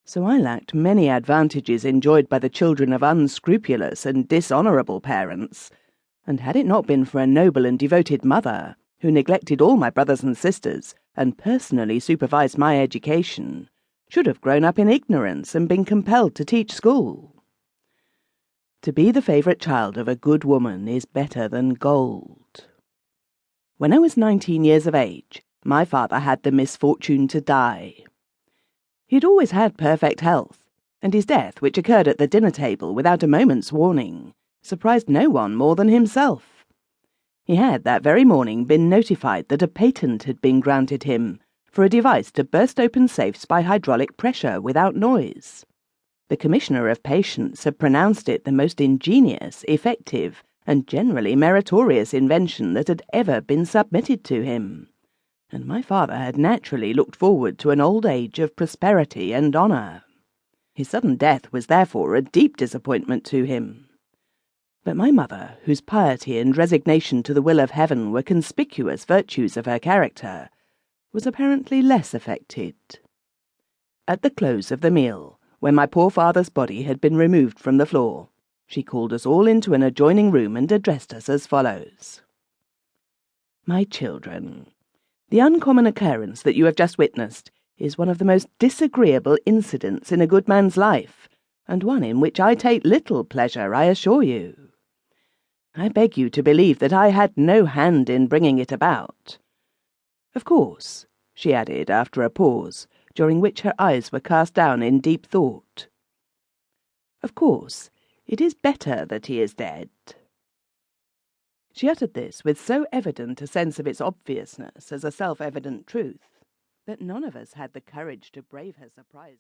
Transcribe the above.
So I lacked many advantages enjoyed by the children of unscrupulous and dishonourable parents, and had it not been for a noble and devoted mother, who neglected all my brothers and sisters and personally supervised my education, should have grown up in ignorance and been compelled to teach school. To be the favourite child of a good woman is better than gold. When I was 19 years of age, my father had the misfortune to die. He had always had perfect health, and his death, which occurred at the dinner table without a moment's warning, surprised no one more than himself. He had that very morning been notified that a patent had been granted him for a device to burst open safes by hydraulic pressure without noise. The Commissioner of Patience had pronounced it the most ingenious, effective, and generally meritorious invention that had ever been submitted to him, and my father had naturally looked forward to an old age of prosperity and honour. His sudden death was therefore a deep disappointment to him. But my mother, whose piety and resignation to the will of heaven were conspicuous virtues of her character, was apparently less affected. At the close of the meal, when my poor father's body had been removed from the floor, she called us all into an adjoining room and addressed us as follows. "My children, the uncommon occurrence that you have just witnessed is one of the most disagreeable incidents in a good man's life, and one in which I take little pleasure, I assure you. I beg you to believe that I had no hand in bringing it about. Of course," she added after a pause, during which her eyes were cast down in deep thought, "of course, it is better that he is dead." She uttered this with so evident a sense of its obviousness as a self-evident truth, that none of us had the courage to brave her surprise.